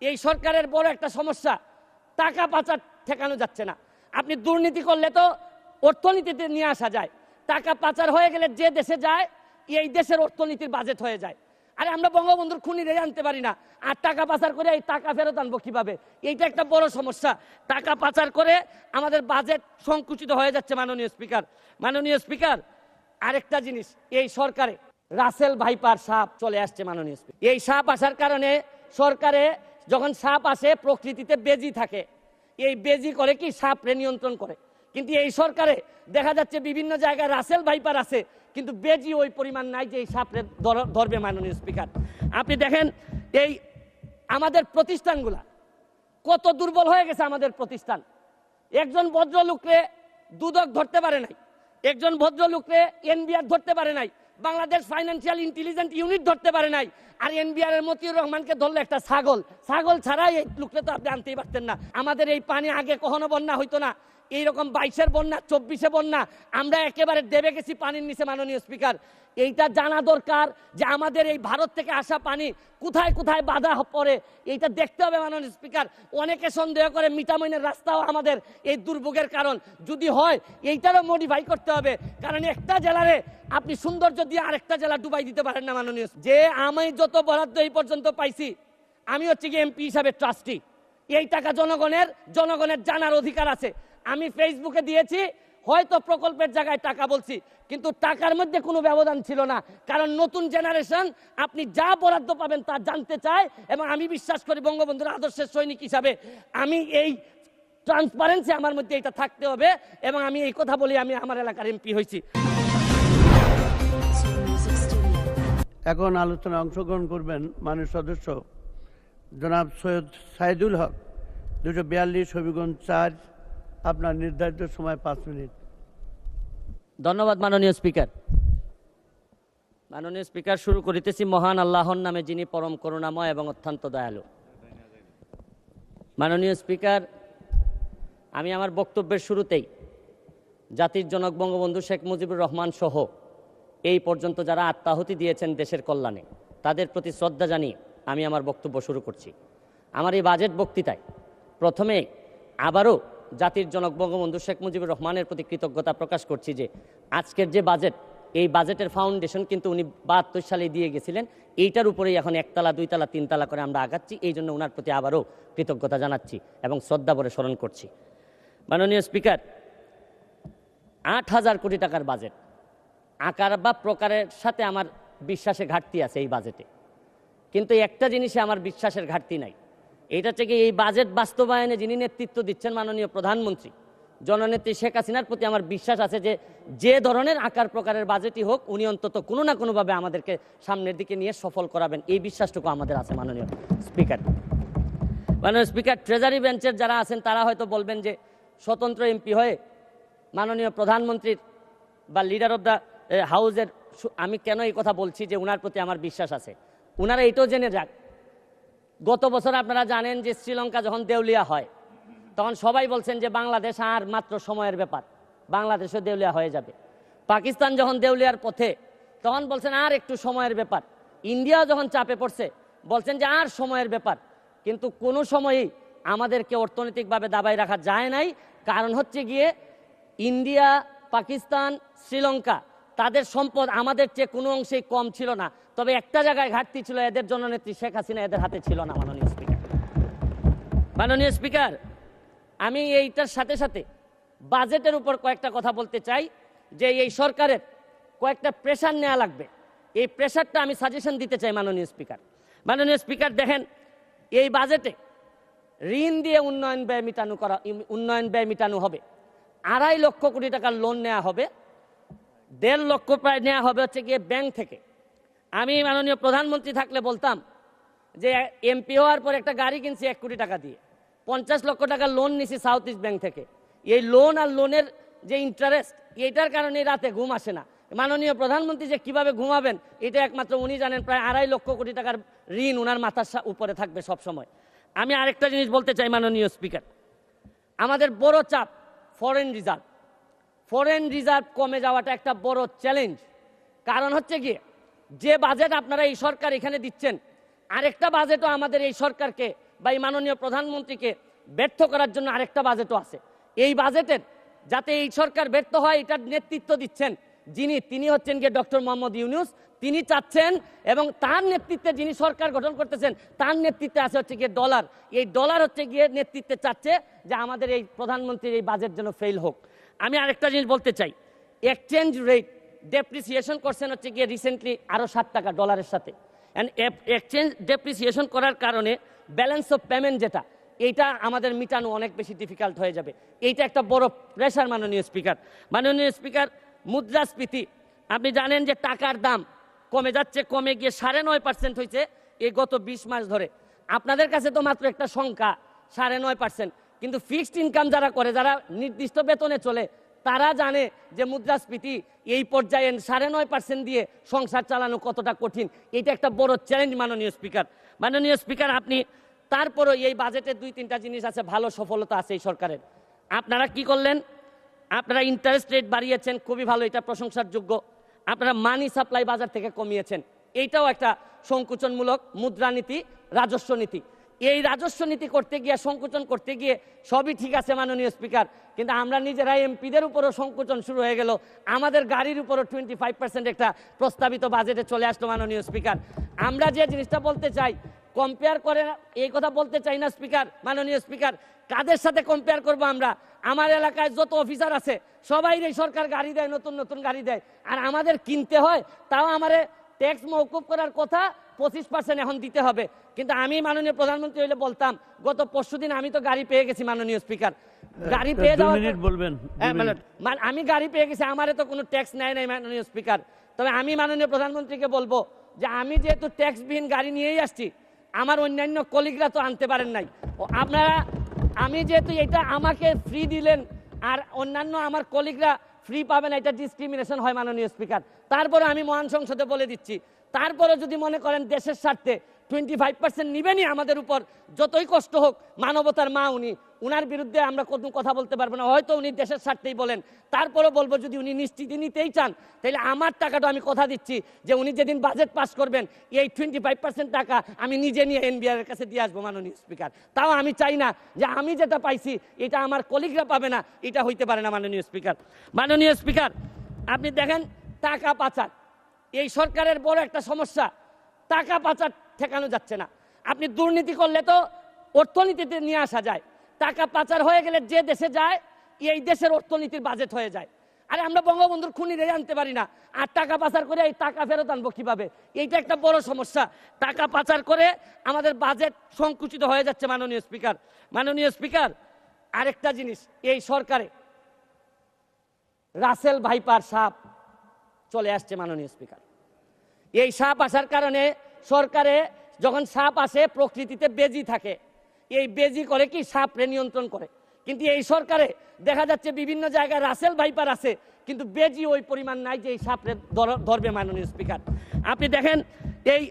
এই সরকারের বড় একটা সমস্যা, টাকা পাচার ঠেকানো যাচ্ছে না। আপনি দুর্নীতি করলে তো অর্থনীতিতে নিয়ে আসা যায়, টাকা পাচার হয়ে গেলে যে দেশে যায় এই দেশের অর্থনীতির বাজেট হয়ে যায়। আরে আমরা বঙ্গবন্ধুর খুনিরে আনতে পারি না, আর টাকা পাচার করে এই টাকা ফেরত আনবো কিভাবে? এইটা একটা বড় সমস্যা। টাকা পাচার করে আমাদের বাজেট সংকুচিত হয়ে যাচ্ছে। মাননীয় স্পিকার, আরেকটা জিনিস, এই সরকারে রাসেল ভাইপার সাপ চলে আসছে। মাননীয় স্পিকার, এই সাপ আসার কারণে সরকারে যখন সাপ আসে প্রকৃতিতে বেজি থাকে, এই বেজি করে কি সাপরে নিয়ন্ত্রণ করে। কিন্তু এই সরকারে দেখা যাচ্ছে বিভিন্ন জায়গায় রাসেল ভাইপার আছে, কিন্তু বেজি ওই পরিমাণ নাই যে এই সাপরে ধরবে। মাননীয় স্পিকার, আপনি দেখেন এই আমাদের প্রতিষ্ঠানগুলা কত দুর্বল হয়ে গেছে। আমাদের প্রতিষ্ঠান, একজন ভদ্রলোককে দুদক ধরতে পারে নাই, একজন ভদ্রলোককে এনবিআর ধরতে পারে নাই, বাংলাদেশ ফাইন্যান্সিয়াল ইন্টেলিজেন্স ইউনিট ধরতে পারে নাই। আর এনবিআর এর মতিউর রহমানকে ধরলে একটা ছাগল ছাড়াই এই লোকটা তো আপনি আনতেই পারতেন না। আমাদের এই পানি আগে কখনো বন্যা হইতো না, এইরকম 22-এর বন্যা, 24-এ বন্যা, আমরা একেবারে দেবে গেছি পানির নিচে। মাননীয় স্পিকার, এইটা জানা দরকার যে আমাদের এই ভারত থেকে আসা পানি কোথায় কোথায় বাধা পড়ে, এইটা দেখতে হবে। মাননীয় স্পিকার, অনেকে সন্দেহ করে মিঠামইনের রাস্তাও আমাদের এই দুর্ভোগের কারণ। যদি হয় এইটারও মডিফাই করতে হবে, কারণ একটা জেলারে আপনি সৌন্দর্য দিয়ে আরেকটা জেলা ডুবাই দিতে পারেন না। মাননীয়, যে আমি যত বরাদ্দ এই পর্যন্ত পাইছি, আমি হচ্ছে কি এমপি হিসাবে ট্রাস্টি, এই টাকা জনগণের জানার অধিকার আছে। আমি ফেসবুকে দিয়েছি, হয়তো প্রকল্পের জায়গায় টাকা বলছি, কিন্তু টাকার মধ্যে কোনো ব্যবধান ছিল না, কারণ নতুন জেনারেশন আপনি যা বরাদ্দ পাবেন তা জানতে চায়। এবং আমি বিশ্বাস করি বঙ্গবন্ধুর আদর্শের সৈনিক হিসাবে আমি এই ট্রান্সপারেন্সি আমার মধ্যে এটা থাকতে হবে, এবং আমি এই কথা বলি আমি আমার এলাকার এমপি হয়েছি। এখন আলোচনায় অংশগ্রহণ করবেন মাননীয় সদস্য জনাব সৈয়দ সাইদুল হক, 242 হবিগঞ্জ 4। আপনার নির্ধারিত সময় 5 মিনিট। ধন্যবাদ মাননীয় স্পিকার, শুরু করিতেছি মহান আল্লাহর নামে, যিনি পরম করুণাময় এবং অত্যন্ত দয়ালু। মাননীয় স্পিকার, আমি আমার বক্তব্যের শুরুতেই জাতির জনক বঙ্গবন্ধু শেখ মুজিবুর রহমান সহ এই পর্যন্ত যারা আত্মাহুতি দিয়েছেন দেশের কল্যাণে, তাদের প্রতি শ্রদ্ধা জানিয়ে আমি আমার বক্তব্য শুরু করছি। আমার এই বাজেট বক্তৃতায় প্রথমে আবারও জাতির জনক বঙ্গবন্ধু শেখ মুজিবুর রহমানের প্রতি কৃতজ্ঞতা প্রকাশ করছি যে আজকের যে বাজেট, এই বাজেটের ফাউন্ডেশন কিন্তু উনি 72 সালে দিয়ে গেছিলেন। এইটার উপরেই এখন 1 তলা 2 তলা 3 তলা করে আমরা আগাচ্ছি। এই জন্য ওনার প্রতি আবারও কৃতজ্ঞতা জানাচ্ছি এবং শ্রদ্ধা ভরে স্মরণ করছি। মাননীয় স্পিকার, 8,000 কোটি টাকার বাজেট, আকার বা প্রকারের সাথে আমার বিশ্বাসে ঘাটতি আছে এই বাজেটে, কিন্তু একটা জিনিসে আমার বিশ্বাসের ঘাটতি নাই। এটা থেকে এই বাজেট বাস্তবায়নে যিনি নেতৃত্ব দিচ্ছেন মাননীয় প্রধানমন্ত্রী জননেত্রী শেখ হাসিনার প্রতি আমার বিশ্বাস আছে যে যে ধরনের আকার প্রকারের বাজেটই হোক, উনি অন্তত কোনো না কোনোভাবে আমাদেরকে সামনের দিকে নিয়ে সফল করাবেন, এই বিশ্বাসটুকু আমাদের আছে। মাননীয় স্পিকার, ট্রেজারি বেঞ্চের যারা আছেন তারা হয়তো বলবেন যে স্বতন্ত্র এমপি হয়ে মাননীয় প্রধানমন্ত্রীর বা লিডার অব দ্য হাউসের, আমি কেন এই কথা বলছি যে উনার প্রতি আমার বিশ্বাস আছে, উনারা এটাও জেনে যাক। গত বছর আপনারা জানেন যে শ্রীলঙ্কা যখন দেউলিয়া হয়, তখন সবাই বলছেন যে বাংলাদেশ আর মাত্র সময়ের ব্যাপার, বাংলাদেশও দেউলিয়া হয়ে যাবে। পাকিস্তান যখন দেউলিয়ার পথে, তখন বলছেন আর একটু সময়ের ব্যাপার। ইন্ডিয়া যখন চাপে পড়ছে, বলছেন যে আর সময়ের ব্যাপার। কিন্তু কোনো সময়ই আমাদেরকে অর্থনৈতিকভাবে দাবাই রাখা যায় নাই। কারণ হচ্ছে গিয়ে ইন্ডিয়া, পাকিস্তান, শ্রীলঙ্কা, তাদের সম্পদ আমাদের চেয়ে কোনো অংশেই কম ছিল না। তবে একটা জায়গায় ঘাটতি ছিল, এদের জননেত্রী শেখ হাসিনা এদের হাতে ছিল না। মাননীয় স্পিকার, আমি এইটার সাথে সাথে বাজেটের উপর কয়েকটা কথা বলতে চাই যে এই সরকারের কয়েকটা প্রেশার নেওয়া লাগবে। এই প্রেশারটা আমি সাজেশন দিতে চাই। মাননীয় স্পিকার, দেখেন এই বাজেটে ঋণ দিয়ে উন্নয়ন ব্যয় মিটানো হবে। 2.5 লক্ষ কোটি টাকার লোন নেওয়া হবে, 1.5 লক্ষ প্রায় নেওয়া হবে হচ্ছে গিয়ে ব্যাংক থেকে। আমি মাননীয় প্রধানমন্ত্রী থাকলে বলতাম যে এমপি হওয়ার পর একটা গাড়ি কিনছি 1 কোটি টাকা দিয়ে, 50 লক্ষ টাকা লোন নিছি সাউথ ইস্ট ব্যাংক থেকে। এই লোন আর লোনের যে ইন্টারেস্ট, এইটার কারণে রাতে ঘুম আসে না। মাননীয় প্রধানমন্ত্রী যে কিভাবে ঘুমাবেন এটা একমাত্র উনি জানেন। প্রায় 2.5 লক্ষ কোটি টাকার ঋণ উনার মাথার উপরে থাকবে সব সময়। আমি আরেকটা জিনিস বলতে চাই মাননীয় স্পিকার, আমাদের বড় চাপ ফরেন রিজার্ভ কমে যাওয়াটা একটা বড় চ্যালেঞ্জ। কারণ হচ্ছে গিয়ে যে বাজেট আপনারা এই সরকার এখানে দিচ্ছেন, আরেকটা বাজেটও আমাদের এই সরকারকে বা এই মাননীয় প্রধানমন্ত্রীকে ব্যর্থ করার জন্য আরেকটা বাজেটও আছে। এই বাজেটের যাতে এই সরকার ব্যর্থ হয় এটার নেতৃত্ব দিচ্ছেন তিনি হচ্ছেন গিয়ে ডক্টর মোহাম্মদ ইউনূস। তিনি চাচ্ছেন এবং তার নেতৃত্বে যিনি সরকার গঠন করতেছেন তার নেতৃত্বে আছে হচ্ছে গিয়ে ডলার। এই ডলার হচ্ছে গিয়ে নেতৃত্বে চাচ্ছে যে আমাদের এই প্রধানমন্ত্রীর এই বাজেট যেন ফেল হোক। আমি আরেকটা জিনিস বলতে চাই, এক্সচেঞ্জ রেট ডেপ্রিসিয়েশন করছেন হচ্ছে গিয়ে রিসেন্টলি আরও 60 টাকা ডলারের সাথে। অ্যান্ড এক্সচেঞ্জ ডেপ্রিসিয়েশন করার কারণে ব্যালেন্স অফ পেমেন্ট যেটা এইটা আমাদের মিটানো অনেক বেশি ডিফিকাল্ট হয়ে যাবে। এইটা একটা বড় প্রেশার মাননীয় স্পিকার। মাননীয় স্পিকার, মুদ্রাস্ফীতি আপনি জানেন যে টাকার দাম কমে যাচ্ছে, কমে গিয়ে 9.5% হয়েছে এই গত 20 মাস ধরে। আপনাদের কাছে তো মাত্র একটা সংখ্যা 9.5%, কিন্তু ফিক্সড ইনকাম যারা করে, যারা নির্দিষ্ট বেতনে চলে, তারা জানে যে মুদ্রাস্ফীতি এই পর্যায়ে 9.5% দিয়ে সংসার চালানো কতটা কঠিন। এটা একটা বড় চ্যালেঞ্জ মাননীয় স্পিকার। মাননীয় স্পিকার, আপনি তারপরও এই বাজেটে 2-3টা জিনিস আছে, ভালো সফলতা আছে এই সরকারের। আপনারা কি করলেন? আপনারা ইন্টারেস্ট রেট বাড়িয়েছেন, খুবই ভালো, এটা প্রশংসার যোগ্য। আপনারা মানি সাপ্লাই বাজার থেকে কমিয়েছেন, এইটাও একটা সংকুচনমূলক মুদ্রানীতি, রাজস্ব নীতি। এই রাজস্ব নীতি করতে গিয়ে, সংকুচন করতে গিয়ে সবই ঠিক আছে মাননীয় স্পিকার, কিন্তু আমরা নিজেরাই এমপিদের উপরও সংকুচন শুরু হয়ে গেল। আমাদের গাড়ির উপরও 25% একটা প্রস্তাবিত বাজেটে চলে আসলো মাননীয় স্পিকার। আমরা যে জিনিসটা বলতে চাই, কম্পেয়ার করে এই কথা বলতে চাই না স্পিকার, মাননীয় স্পিকার। কাদের সাথে কম্পেয়ার করবো আমরা? আমার এলাকায় যত অফিসার আছে সবাই এই সরকার গাড়ি দেয়, নতুন নতুন গাড়ি দেয়, আর আমাদের কিনতে হয়। তাও আমারে ট্যাক্স মওকুফ করার কথা 25% এখন দিতে হবে। কিন্তু আমি মাননীয় প্রধানমন্ত্রী হইলে বলতাম, গত পরশুদিন আমি তো গাড়ি পেয়ে গেছি মাননীয় স্পিকার। গাড়ি পেয়ে যাওয়ার বলবেন, আমি গাড়ি পেয়ে গেছি, আমারে তো কোনো ট্যাক্স নেয় নাই মাননীয় স্পিকার। তবে আমি মাননীয় প্রধানমন্ত্রীকে বলবো যে আমি যেহেতু ট্যাক্সবিহীন গাড়ি নিয়েই আসছি, আমার অন্যান্য কলিগরা তো আনতে পারেন নাই। আপনারা, আমি যেহেতু এটা আমাকে ফ্রি দিলেন আর অন্যান্য আমার কলিগরা ফ্রি পাবেন, এটা ডিসক্রিমিনেশন হয় মাননীয় স্পিকার। তারপরে আমি মহান সংসদে বলে দিচ্ছি, তারপরে যদি মনে করেন দেশের স্বার্থে 25% নিবেনই আমাদের উপর, যতই কষ্ট হোক, মানবতার মা উনি, উনার বিরুদ্ধে আমরা কোনো কথা বলতে পারবো না। হয়তো উনি দেশের স্বার্থেই বলেন, তারপরে বলবো যদি উনি নিশ্চিত নিতেই চান, তাহলে আমার টাকাটা আমি কথা দিচ্ছি যে উনি যেদিন বাজেট পাস করবেন এই 25% টাকা আমি নিজে নিয়ে এনবিআর এর কাছে দিয়ে আসবো মাননীয় স্পিকার। তাও আমি চাই না যে আমি যেটা পাইছি এটা আমার কলিগরা পাবে না, এটা হইতে পারে না মাননীয় স্পিকার। মাননীয় স্পিকার, আপনি দেখেন টাকা পাচার এই সরকারের বড় একটা সমস্যা। টাকা পাচার ঠেকানো যাচ্ছে না। আপনি দুর্নীতি করলে তো অর্থনীতিতে নিয়ে আসা যায়, টাকা পাচার হয়ে গেলে যে দেশে যায় এই দেশের অর্থনীতির বাজেট হয়ে যায়। আরে আমরা বঙ্গবন্ধুর খুনিরে আনতে পারি না, আর টাকা পাচার করে এই টাকা ফেরত আনবো কিভাবে? এইটা একটা বড় সমস্যা। টাকা পাচার করে আমাদের বাজেট সংকুচিত হয়ে যাচ্ছে মাননীয় স্পিকার। মাননীয় স্পিকার, আরেকটা জিনিস, এই সরকারে রাসেল ভাইপার সাপ চলে আসছে মাননীয় স্পিকার। এই সাপ আসার কারণে সরকারে যখন সাপ আসে প্রকৃতিতে বেজি থাকে, এই বেজি করে কি সাপরে নিয়ন্ত্রণ করে। কিন্তু এই সরকারে দেখা যাচ্ছে বিভিন্ন জায়গায় রাসেল ভাইপার আছে, কিন্তু বেজি ওই পরিমাণ নাই যে এই সাপরে ধরবে মাননীয় স্পিকার। আপনি দেখেন এই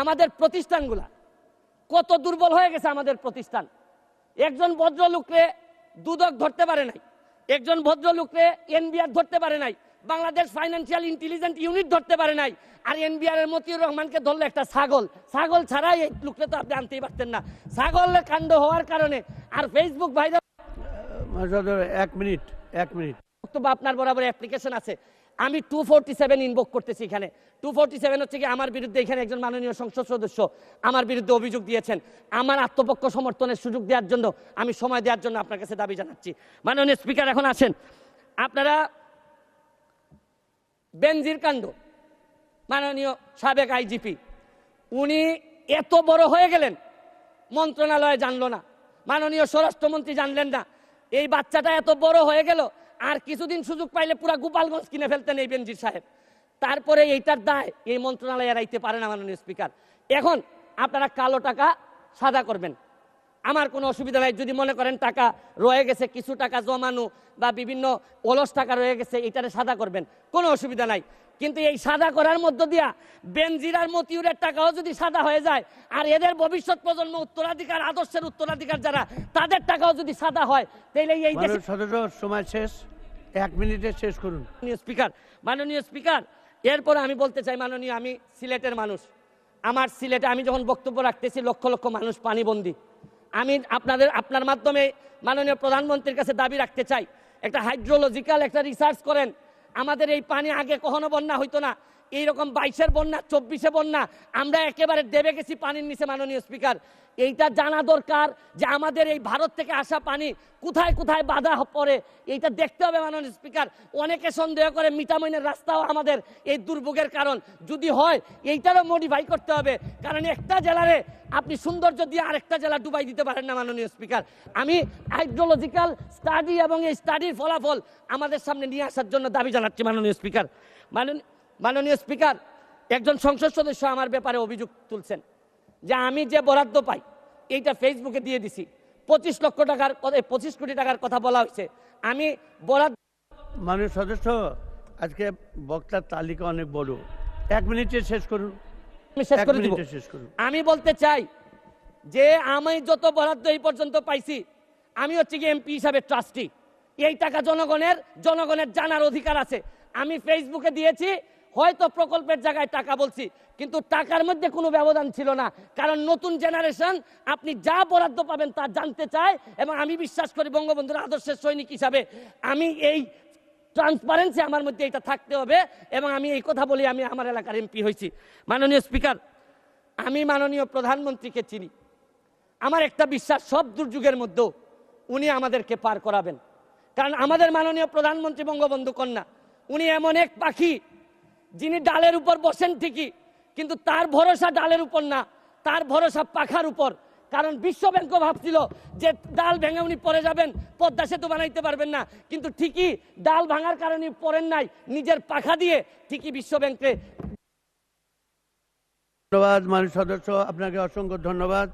আমাদের প্রতিষ্ঠানগুলা কত দুর্বল হয়ে গেছে। আমাদের প্রতিষ্ঠান, একজন ভদ্রলোকরে দুদক ধরতে পারে নাই, একজন ভদ্রলোকরে এনবিআর ধরতে পারে নাই, বাংলাদেশ ফাইন্যান্সিয়াল ইন্টেলিজেন্স ইউনিট ধরতে পারে নাই, আর এনবিআর এর মতিউর রহমানকে ধরলো একটা ছাগল। ছাগল ছাড়াই এই লোকটা তো আপনি আনতেই পারতেন না। ছাগলের কাণ্ড হওয়ার কারণে আর ফেসবুক ভাইরা 1 মিনিট বক্তব্য আপনার বরাবর অ্যাপ্লিকেশন আছে, আমি 247 ইনভোক করতেছি। এখানে 247 হচ্ছে কি আমার বিরুদ্ধে, এখানে একজন মাননীয় সংসদ সদস্য আমার বিরুদ্ধে অভিযোগ দিয়েছেন। আমার আত্মপক্ষ সমর্থনের সুযোগ দেওয়ার জন্য, আমি সময় দেওয়ার জন্য আপনার কাছে দাবি জানাচ্ছি। মাননীয় স্পিকার, এখন আসেন আপনারা বেনজির কাণ্ড, মাননীয় সাবেক আইজিপি উনি এত বড় হয়ে গেলেন, মন্ত্রণালয় জানলো না, মাননীয় স্বরাষ্ট্রমন্ত্রী জানলেন না। এই বাচ্চাটা এত বড় হয়ে গেল, আর কিছুদিন সুযোগ পাইলে পুরা গোপালগঞ্জ কিনে ফেলতেন এই বেনজির সাহেব। তারপরে এইটার দায় এই মন্ত্রণালয় এড়াইতে পারে না মাননীয় স্পিকার। এখন আপনারা কালো টাকা সাদা করবেন, আমার কোনো অসুবিধা নাই। যদি মনে করেন টাকা রয়ে গেছে, কিছু টাকা জমানো বা বিভিন্ন অলস টাকা রয়ে গেছে, এটারে সাদা করবেন, কোনো অসুবিধা নাই। কিন্তু এই সাদা করার মধ্য দিয়া বেনজির আর মতিউরের টাকাও যদি সাদা হয়ে যায়, আর এদের ভবিষ্যৎ প্রজন্ম উত্তরাধিকার, আদর্শের উত্তরাধিকার যারা, তাদের টাকাও যদি সাদা হয়, তাহলে এই দেশে সময় শেষ, 1 মিনিটে শেষ করুন স্পিকার। মাননীয় স্পিকার, এরপরে আমি বলতে চাই, মাননীয়, আমি সিলেটের মানুষ, আমার সিলেটে আমি যখন বক্তব্য রাখতেছি লক্ষ লক্ষ মানুষ পানিবন্দী। আমি আপনার মাধ্যমে মাননীয় প্রধানমন্ত্রীর কাছে দাবি রাখতে চাই, একটা হাইড্রোলজিক্যাল একটা রিসার্চ করেন। আমাদের এই পানি আগে কখনো বন্যা হইতো না, এইরকম 22-এর বন্যা, 24-এ বন্যা, আমরা একেবারে দেবে গেছি পানির নিচে। মাননীয় স্পিকার, এইটা জানা দরকার যে আমাদের এই ভারত থেকে আসা পানি কোথায় কোথায় বাধা পড়ে, এইটা দেখতে হবে। মাননীয় স্পিকার, অনেকে সন্দেহ করে মিঠামইনের রাস্তাও আমাদের এই দুর্ভোগের কারণ। যদি হয় এইটারও মডিফাই করতে হবে, কারণ একটা জেলারে আপনি সৌন্দর্য দিয়ে আরেকটা জেলা ডুবাই দিতে পারেন না। মাননীয় স্পিকার, আমি হাইড্রোলজিক্যাল স্টাডি এবং এই স্টাডির ফলাফল আমাদের সামনে নিয়ে আসার জন্য দাবি জানাচ্ছি। মাননীয় স্পিকার, মাননীয় স্পিকার, একজন সংসদ সদস্য আমার ব্যাপারে অভিযোগ তুলছেন যে আমি যে বরাদ্দ পাই এইটা ফেসবুকে দিয়ে দিছি। 25 লক্ষ টাকার 25 কোটি টাকার কথা বলা হয়েছে। আমি বরাদ্দ, মাননীয় সদস্য, আজকে বক্তার তালিকা অনেক বড়, 1 মিনিটে শেষ করুন। আমি শেষ করে 1 দিব। মিনিটে শেষ করুন। আমি বলতে চাই যে আমি যত বরাদ্দ এই পর্যন্ত পাইছি, আমি হচ্ছে কি এমপি হিসাবে ট্রাস্টি। এই টাকা জনগণের জানার অধিকার আছে। আমি ফেসবুকে দিয়েছি, হয়তো প্রকল্পের জায়গায় টাকা বলছি, কিন্তু টাকার মধ্যে কোনো ব্যবধান ছিল না, কারণ নতুন জেনারেশন আপনি যা বরাদ্দ পাবেন তা জানতে চায়। এবং আমি বিশ্বাস করি বঙ্গবন্ধুর আদর্শের সৈনিক হিসাবে আমি এই ট্রান্সপারেন্সি আমার মধ্যে এটা থাকতে হবে, এবং আমি এই কথা বলি আমি আমার এলাকার এমপি হয়েছি। মাননীয় স্পিকার, আমি মাননীয় প্রধানমন্ত্রীকে চিনি। আমার একটা বিশ্বাস, সব দুর্যোগের মধ্যেও উনি আমাদেরকে পার করাবেন, কারণ আমাদের মাননীয় প্রধানমন্ত্রী বঙ্গবন্ধু কন্যা, উনি এমন এক পাখি যিনি ডালের উপর বসেন ঠিকই, কিন্তু তার ভরসা ডালের উপর না, তার ভরসা পাখার উপর। কারণ বিশ্ব ব্যাংকও ভাবছিল যে ডাল ভেঙে উনি পড়ে যাবেন, পদ্মা সেতু বানাইতে পারবেন না, কিন্তু ঠিকই ডাল ভাঙার কারণে পড়েন নাই, নিজের পাখা দিয়ে ঠিকই বিশ্ব ব্যাংকে। ধন্যবাদ মাননীয় সদস্য, আপনাকে অসংখ্য ধন্যবাদ।